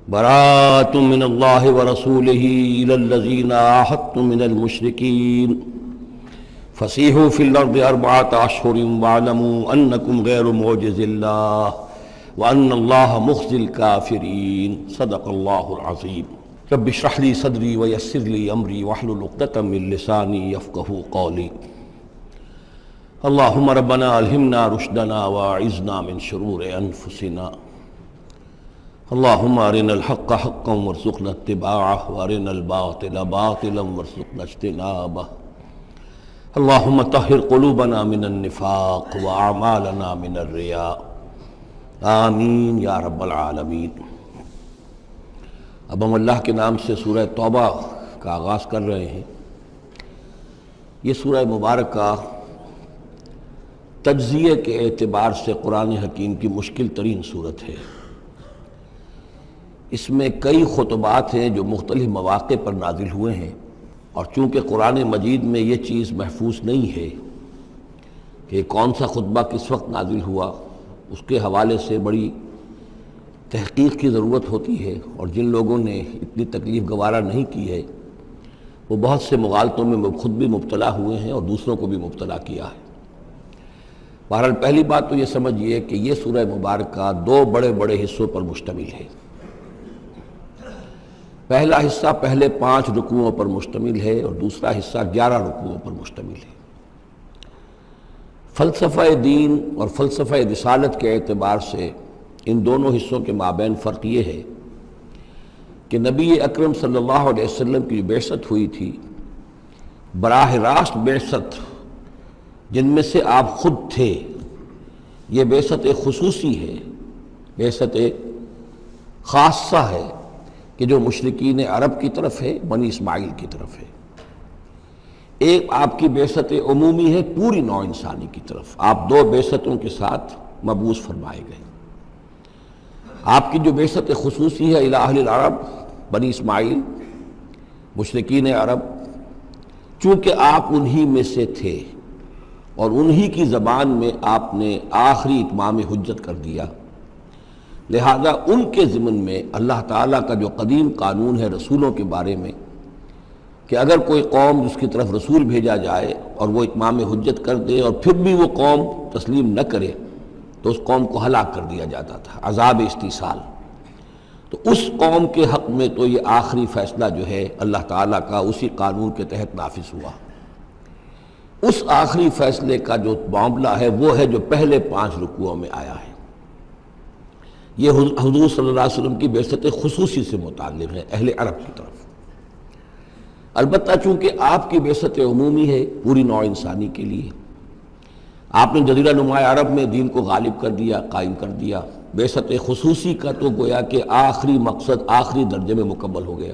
براءۃ من اللہ ورسولہ الی الذین عاہدتم من المشرکین فسیحوا فی الارض اربعۃ اشہر واعلموا انکم غیر معجز اللہ وان اللہ مخزی الکافرین صدق اللہ العظیم۔ رب اشرح لی صدری ویسر لی امری واحلل عقدۃ من لسانی یفقہوا قولی۔ اللہم ربنا الہمنا رشدنا واعذنا من شرور انفسنا۔ اللہم ارنا الحق حقا وارزقنا اتباعہ وارنا الباطل باطلا وارزقنا اجتنابہ۔ اللہم طہر قلوبنا من النفاق واعمالنا من الرياء، آمین یا رب العالمین۔ اب ہم اللہ کے نام سے سورہ توبہ کا آغاز کر رہے ہیں۔ یہ سورہ مبارکہ تجزیے کے اعتبار سے قرآن حکیم کی مشکل ترین صورت ہے۔ اس میں کئی خطبات ہیں جو مختلف مواقع پر نازل ہوئے ہیں، اور چونکہ قرآن مجید میں یہ چیز محفوظ نہیں ہے کہ کون سا خطبہ کس وقت نازل ہوا، اس کے حوالے سے بڑی تحقیق کی ضرورت ہوتی ہے، اور جن لوگوں نے اتنی تکلیف گوارا نہیں کی ہے وہ بہت سے مغالطوں میں خود بھی مبتلا ہوئے ہیں اور دوسروں کو بھی مبتلا کیا ہے۔ بہرحال پہلی بات تو یہ سمجھیے کہ یہ سورہ مبارکہ دو بڑے بڑے حصوں پر مشتمل ہے۔ پہلا حصہ پہلے 5 رکوعوں پر مشتمل ہے اور دوسرا حصہ 11 رکوعوں پر مشتمل ہے۔ فلسفہ دین اور فلسفہ رسالت کے اعتبار سے ان دونوں حصوں کے مابین فرق یہ ہے کہ نبی اکرم صلی اللہ علیہ وسلم کی بعثت ہوئی تھی، براہ راست بعثت جن میں سے آپ خود تھے، یہ بعثت خصوصی ہے، بعثت خاصہ ہے کہ جو مشرکین عرب کی طرف ہے، بنی اسماعیل کی طرف ہے۔ ایک آپ کی بعثت عمومی ہے پوری نوع انسانی کی طرف، آپ 2 بعثتوں کے ساتھ مبعوث فرمائے گئے۔ آپ کی جو بعثت خصوصی ہے الی اہل العرب، بنی اسماعیل، مشرکین عرب، چونکہ آپ انہی میں سے تھے اور انہی کی زبان میں آپ نے آخری اتمام حجت کر دیا، لہذا ان کے ضمن میں اللہ تعالیٰ کا جو قدیم قانون ہے رسولوں کے بارے میں کہ اگر کوئی قوم جس کی طرف رسول بھیجا جائے اور وہ اتمام حجت کر دے اور پھر بھی وہ قوم تسلیم نہ کرے تو اس قوم کو ہلاک کر دیا جاتا تھا، عذاب استیصال۔ تو اس قوم کے حق میں تو یہ آخری فیصلہ جو ہے اللہ تعالیٰ کا اسی قانون کے تحت نافذ ہوا۔ اس آخری فیصلے کا جو معاملہ ہے وہ ہے جو پہلے 5 رکوعوں میں آیا ہے۔ یہ حضور صلی اللہ علیہ وسلم کی بعثت خصوصی سے متعلق ہے، اہل عرب کی طرف۔ البتہ چونکہ آپ کی بعثت عمومی ہے پوری نوع انسانی کے لیے، آپ نے جزیرہ نما عرب میں دین کو غالب کر دیا، قائم کر دیا۔ بعثت خصوصی کا تو گویا کہ آخری مقصد آخری درجے میں مکمل ہو گیا،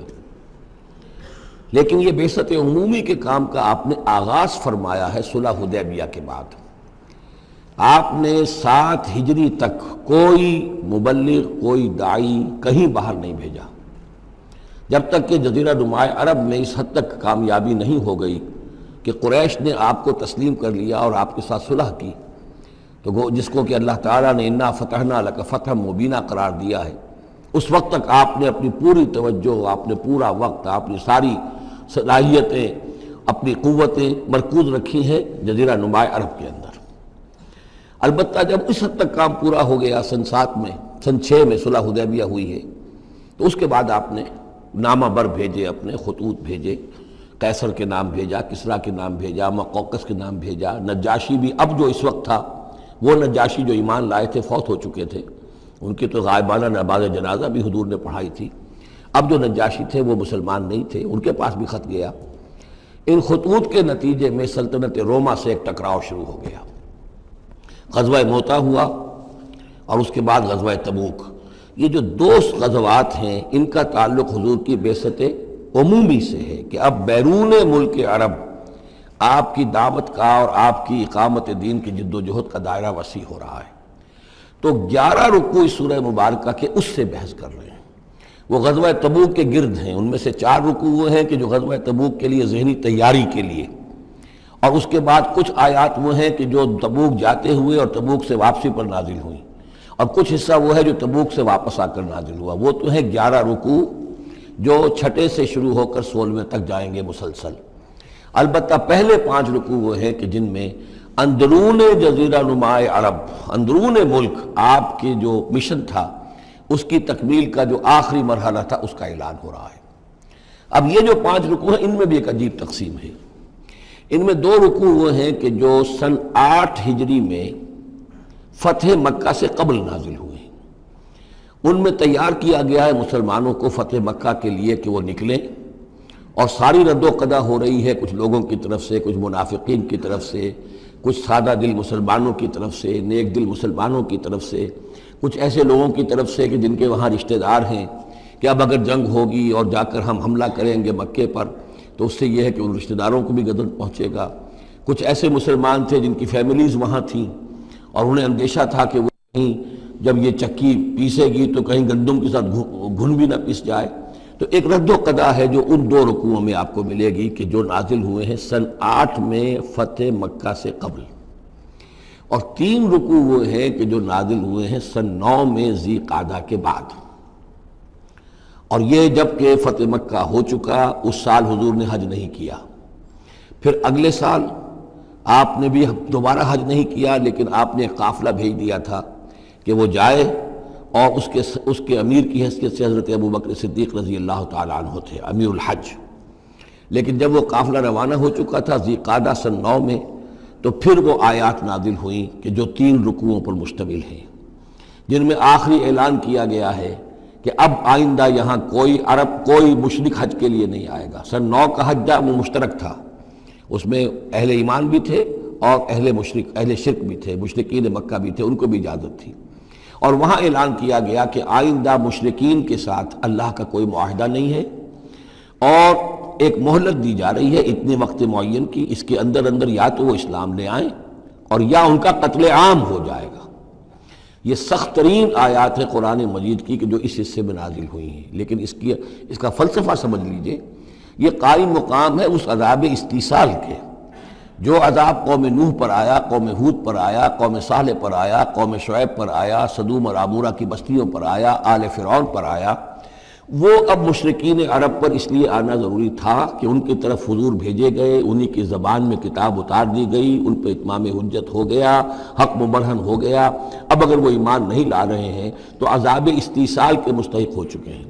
لیکن یہ بعثت عمومی کے کام کا آپ نے آغاز فرمایا ہے صلح حدیبیہ کے بعد۔ آپ نے 7 ہجری تک کوئی مبلغ، کوئی داعی کہیں باہر نہیں بھیجا، جب تک کہ جزیرہ نما عرب میں اس حد تک کامیابی نہیں ہو گئی کہ قریش نے آپ کو تسلیم کر لیا اور آپ کے ساتھ صلح کی، تو جس کو کہ اللہ تعالیٰ نے انا فتحنا لک فتحا مبینا قرار دیا ہے، اس وقت تک آپ نے اپنی پوری توجہ، آپ نے پورا وقت، آپ نے ساری صلاحیتیں، اپنی قوتیں مرکوز رکھی ہیں جزیرہ نما عرب کے اندر۔ البتہ جب اس حد تک کام پورا ہو گیا سن 7 میں، سن 6 میں صلح حدیبیہ ہوئی ہے، تو اس کے بعد آپ نے نامہ بر بھیجے، اپنے خطوط بھیجے، قیصر کے نام بھیجا، کسریٰ کے نام بھیجا، مقوقس کے نام بھیجا، نجاشی بھی اب جو اس وقت تھا، وہ نجاشی جو ایمان لائے تھے فوت ہو چکے تھے، ان کی تو غائبانہ نماز جنازہ بھی حضور نے پڑھائی تھی۔ اب جو نجاشی تھے وہ مسلمان نہیں تھے، ان کے پاس بھی خط گیا۔ ان خطوط کے نتیجے میں سلطنت روما سے ایک ٹکراؤ شروع ہو گیا۔ غزوہ موتا ہوا اور اس کے بعد غزوہ تبوک۔ یہ جو 2 غزوات ہیں ان کا تعلق حضور کی بعثت عمومی سے ہے کہ اب بیرون ملک عرب آپ کی دعوت کا اور آپ کی اقامت دین کی جد و جہد کا دائرہ وسیع ہو رہا ہے۔ تو 11 رکوع اس سورہ مبارکہ کے اس سے بحث کر رہے ہیں، وہ غزوہ تبوک کے گرد ہیں۔ ان میں سے 4 رکوع وہ ہیں کہ جو غزوہ تبوک کے لیے ذہنی تیاری کے لیے، اور اس کے بعد کچھ آیات وہ ہیں کہ جو تبوک جاتے ہوئے اور تبوک سے واپسی پر نازل ہوئیں، اور کچھ حصہ وہ ہے جو تبوک سے واپس آ کر نازل ہوا، وہ تو ہے 11 رکوع جو چھٹے سے شروع ہو کر 16ویں تک جائیں گے مسلسل۔ البتہ پہلے 5 رکوع وہ ہیں کہ جن میں اندرون جزیرہ نما عرب، اندرون ملک آپ کے جو مشن تھا اس کی تکمیل کا جو آخری مرحلہ تھا اس کا اعلان ہو رہا ہے۔ اب یہ جو 5 رکوع ہیں ان میں بھی ایک عجیب تقسیم ہے۔ ان میں 2 رکوع وہ ہیں کہ جو سن 8 ہجری میں فتح مکہ سے قبل نازل ہوئے ہیں، ان میں تیار کیا گیا ہے مسلمانوں کو فتح مکہ کے لیے کہ وہ نکلیں، اور ساری رد و قدا ہو رہی ہے کچھ لوگوں کی طرف سے، کچھ منافقین کی طرف سے، کچھ سادہ دل مسلمانوں کی طرف سے، نیک دل مسلمانوں کی طرف سے، کچھ ایسے لوگوں کی طرف سے کہ جن کے وہاں رشتہ دار ہیں کہ اب اگر جنگ ہوگی اور جا کر ہم حملہ کریں گے مکے پر تو اس سے یہ ہے کہ ان رشتہ داروں کو بھی غضب پہنچے گا۔ کچھ ایسے مسلمان تھے جن کی فیملیز وہاں تھیں اور انہیں اندیشہ تھا کہ وہ کہیں جب یہ چکی پیسے گی تو کہیں گندم کے ساتھ گھن بھی نہ پیس جائے۔ تو ایک رد و قدا ہے جو ان 2 رکوعوں میں آپ کو ملے گی کہ جو نازل ہوئے ہیں سن 8 میں فتح مکہ سے قبل، اور 3 رکوع وہ ہیں کہ جو نازل ہوئے ہیں سن 9 میں ذی قعدہ کے بعد۔ اور یہ جب کہ فتح مکہ ہو چکا، اس سال حضور نے حج نہیں کیا، پھر اگلے سال آپ نے بھی دوبارہ حج نہیں کیا، لیکن آپ نے ایک قافلہ بھیج دیا تھا کہ وہ جائے، اور اس کے امیر کی حیثیت سے حضرت ابوبکر صدیق رضی اللہ تعالیٰ عنہ تھے امیر الحج۔ لیکن جب وہ قافلہ روانہ ہو چکا تھا ذی قعدہ سن 9 میں، تو پھر وہ آیات نازل ہوئیں کہ جو 3 رکوعوں پر مشتمل ہیں، جن میں آخری اعلان کیا گیا ہے کہ اب آئندہ یہاں کوئی عرب، کوئی مشرک حج کے لیے نہیں آئے گا۔ سن 9 کا حج وہ مشترک تھا، اس میں اہل ایمان بھی تھے اور اہل شرک بھی تھے، مشرکین مکہ بھی تھے، ان کو بھی اجازت تھی۔ اور وہاں اعلان کیا گیا کہ آئندہ مشرکین کے ساتھ اللہ کا کوئی معاہدہ نہیں ہے، اور ایک مہلت دی جا رہی ہے اتنے وقت معین کی، اس کے اندر یا تو وہ اسلام لے آئیں اور یا ان کا قتل عام ہو جائے گا۔ یہ سخت ترین آیات ہے قرآن مجید کی کہ جو اس حصے میں نازل ہوئی ہیں، لیکن اس کا فلسفہ سمجھ لیجئے، یہ قائم مقام ہے اس عذاب استیصال کے جو عذاب قوم نوح پر آیا، قوم ہود پر آیا، قوم صالح پر آیا، قوم شعیب پر آیا، سدوم اور عمورہ کی بستیوں پر آیا، آل فرعون پر آیا۔ وہ اب مشرکین عرب پر اس لیے آنا ضروری تھا کہ ان کی طرف حضور بھیجے گئے، انہی کی زبان میں کتاب اتار دی گئی، ان پہ اتمام حجت ہو گیا، حق مبرہن ہو گیا۔ اب اگر وہ ایمان نہیں لا رہے ہیں تو عذاب استیصال کے مستحق ہو چکے ہیں۔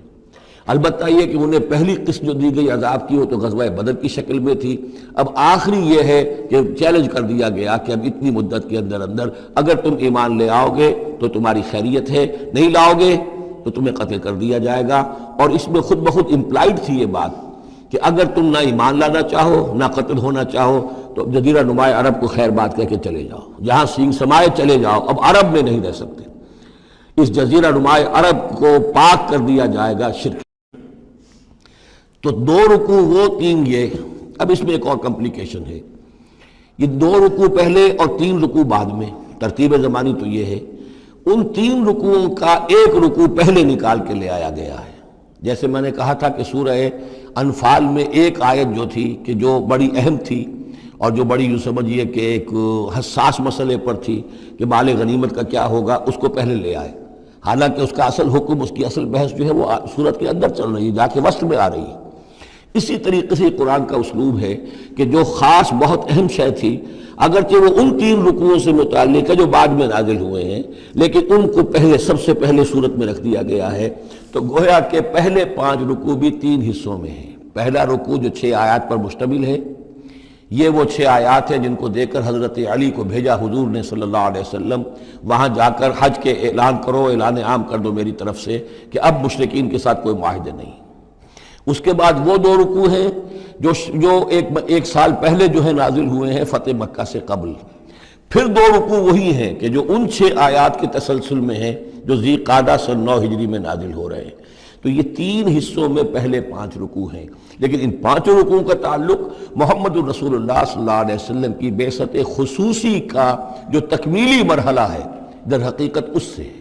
البتہ یہ کہ انہیں پہلی قسط جو دی گئی عذاب کی وہ تو غزوہ بدر کی شکل میں تھی، اب آخری یہ ہے کہ چیلنج کر دیا گیا کہ اب اتنی مدت کے اندر اگر تم ایمان لے آؤ گے تو تمہاری خیریت ہے، نہیں لاؤ گے تو تمہیں قتل کر دیا جائے گا۔ اور اس میں خود بخود امپلائڈ تھی یہ بات کہ اگر تم نہ ایمان لانا چاہو نہ قتل ہونا چاہو تو جزیرہ نما عرب کو خیر بات کہہ کے چلے جاؤ، جہاں سینگ سمائے چلے جاؤ، اب عرب میں نہیں رہ سکتے۔ اس جزیرہ نما عرب کو پاک کر دیا جائے گا شرک۔ تو 2 رکوع وہ 3 یہ، اب اس میں ایک اور کمپلیکیشن ہے، یہ 2 رکوع پہلے اور 3 رکوع بعد میں، ترتیب زمانی تو یہ ہے، ان 3 رکوعوں کا ایک رکوع پہلے نکال کے لے آیا گیا ہے۔ جیسے میں نے کہا تھا کہ سورہ انفال میں ایک آیت جو تھی کہ جو بڑی اہم تھی اور جو بڑی یوں سمجھیے کہ ایک حساس مسئلے پر تھی کہ مال غنیمت کا کیا ہوگا، اس کو پہلے لے آئے، حالانکہ اس کا اصل حکم، اس کی اصل بحث جو ہے وہ سورت کے اندر چل رہی ہے، جا کے وسط میں آ رہی ہے۔ اسی طریقے سے قرآن کا اسلوب ہے کہ جو خاص بہت اہم شے تھی، اگرچہ وہ ان 3 رکوعوں سے متعلق ہے جو بعد میں نازل ہوئے ہیں، لیکن ان کو پہلے سب سے پہلے صورت میں رکھ دیا گیا ہے۔ تو گویا کہ پہلے 5 رکوع بھی 3 حصوں میں ہیں۔ پہلا رکوع جو 6 آیات پر مشتمل ہے، یہ وہ 6 آیات ہیں جن کو دے کر حضرت علی کو بھیجا حضور نے صلی اللہ علیہ وسلم، وہاں جا کر حج کے اعلان کرو، اعلان عام کر دو میری طرف سے کہ اب مشرکین کے ساتھ کوئی معاہدے نہیں۔ اس کے بعد وہ 2 رکوع ہیں جو ایک سال پہلے جو ہے نازل ہوئے ہیں فتح مکہ سے قبل۔ پھر 2 رکوع وہی ہیں کہ جو ان 6 آیات کے تسلسل میں ہیں جو ذی قعدہ سن 9 ہجری میں نازل ہو رہے ہیں۔ تو یہ 3 حصوں میں پہلے 5 رکوع ہیں، لیکن ان 5 رکوعوں کا تعلق محمد الرسول اللہ صلی اللہ علیہ وسلم کی بعثت خصوصی کا جو تکمیلی مرحلہ ہے در حقیقت اس سے ہے۔